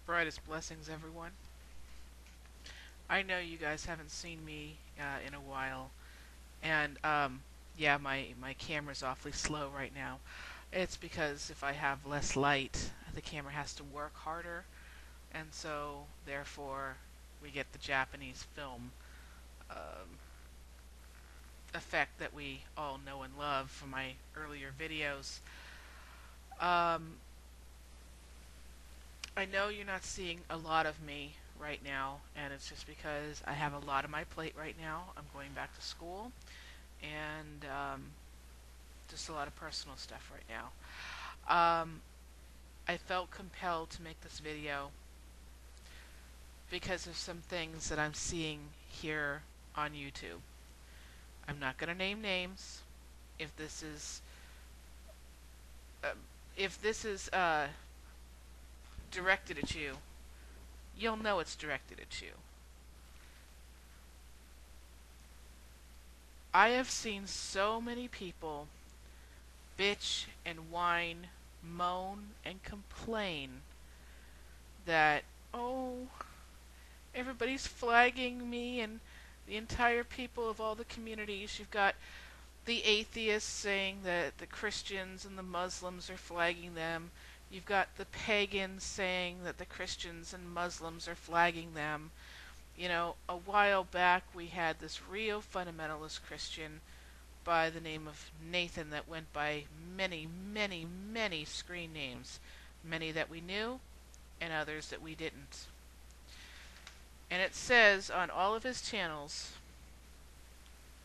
Brightest blessings, everyone. I know you guys haven't seen me in a while, and yeah, my camera's awfully slow right now. It's because if I have less light, the camera has to work harder, and so therefore we get the Japanese film um, effect that we all know and love from my earlier videos. Um, I know you're not seeing a lot of me right now, and it's just because I have a lot on my plate right now. I'm going back to school, and just a lot of personal stuff right now. I felt compelled to make this video because of some things that I'm seeing here on YouTube. I'm not going to name names. If this is uh, if this is directed at you, you'll know it's directed at you. I have seen so many people bitch and whine, moan and complain that, oh, everybody's flagging me and the entire people of all the communities. You've got the atheists saying that the Christians and the Muslims are flagging them. You've got the pagans saying that the Christians and Muslims are flagging them. You know, a while back we had this real fundamentalist Christian by the name of Nathan that went by many, many, many screen names. Many that we knew and others that we didn't. And it says on all of his channels,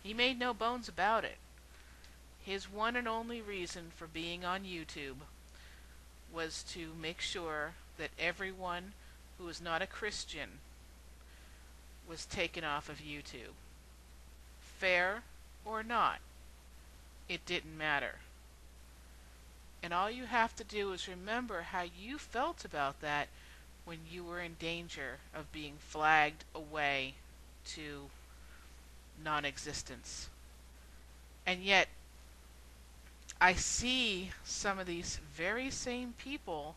he made no bones about it. His one and only reason for being on YouTube was to make sure that everyone who was not a Christian was taken off of YouTube. Fair or not, it didn't matter. And all you have to do is remember how you felt about that when you were in danger of being flagged away to non-existence. And yet, I see some of these very same people,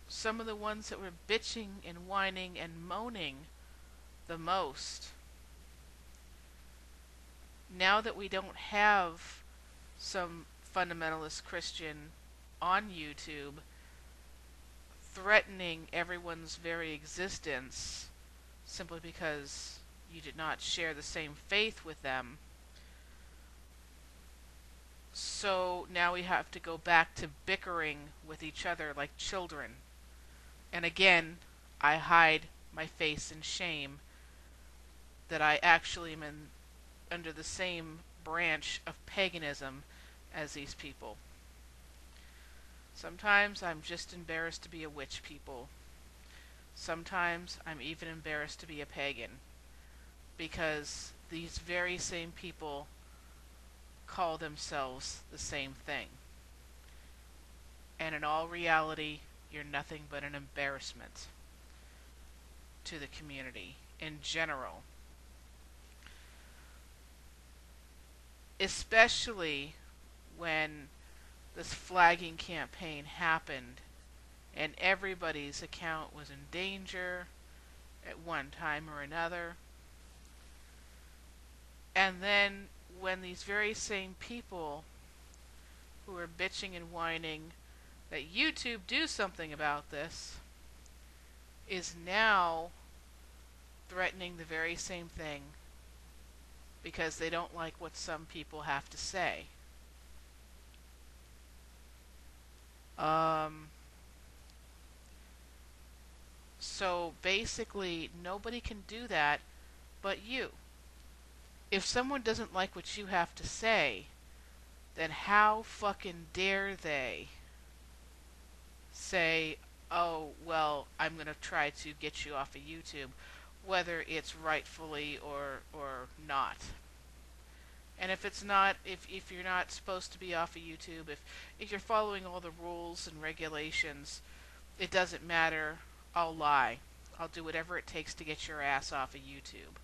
some of the ones that were bitching and whining and moaning the most. Now that we don't have some fundamentalist Christian on YouTube threatening everyone's very existence simply because you did not share the same faith with them. So now we have to go back to bickering with each other like children. And again, I hide my face in shame that I actually am under the same branch of paganism as these people. Sometimes I'm just embarrassed to be a witch, people. Sometimes I'm even embarrassed to be a pagan, because these very same people call themselves the same thing. And in all reality, you're nothing but an embarrassment to the community in general. Especially when this flagging campaign happened and everybody's account was in danger at one time or another. And then when these very same people who are bitching and whining that YouTube do something about this is now threatening the very same thing because they don't like what some people have to say. So basically, nobody can do that but you. If someone doesn't like what you have to say, then how fucking dare they say, oh, well, I'm going to try to get you off of YouTube, whether it's rightfully or not. And if it's not, if you're not supposed to be off of YouTube, if you're following all the rules and regulations, it doesn't matter. I'll lie. I'll do whatever it takes to get your ass off of YouTube.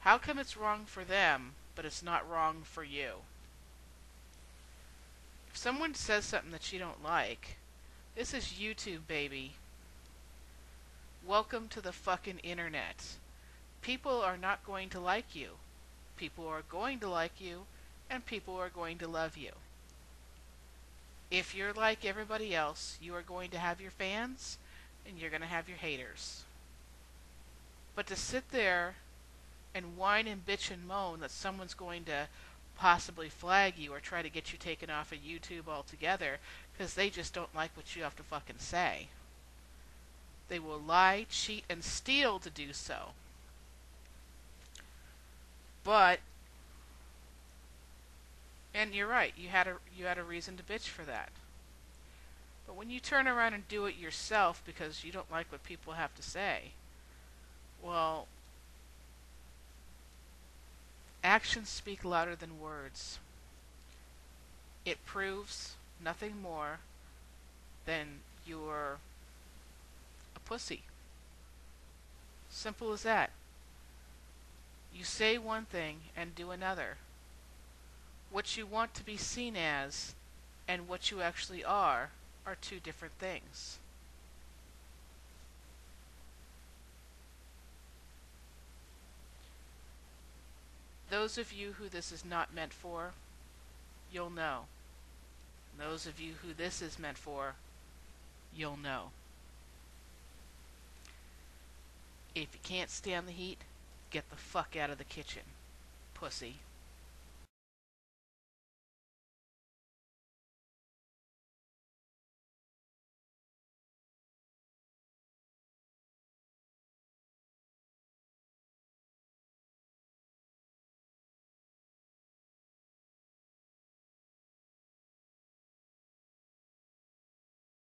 How come it's wrong for them, but it's not wrong for you? If someone says something that you don't like, This is YouTube, baby. Welcome to the fucking internet. People are not going to like you. People are going to like you, and people are going to love you. If you're like everybody else, you are going to have your fans, and you're going to have your haters. But to sit there and whine and bitch and moan that someone's going to possibly flag you or try to get you taken off of YouTube altogether because they just don't like what you have to fucking say. They will lie, cheat, and steal to do so. But, and you're right, you had a reason to bitch for that. But when you turn around and do it yourself because you don't like what people have to say, well, actions speak louder than words. It proves nothing more than you're a pussy. Simple as that. You say one thing and do another. What you want to be seen as and what you actually are two different things. Those of you who this is not meant for, you'll know. Those of you who this is meant for, you'll know. If you can't stand the heat, get the fuck out of the kitchen, pussy.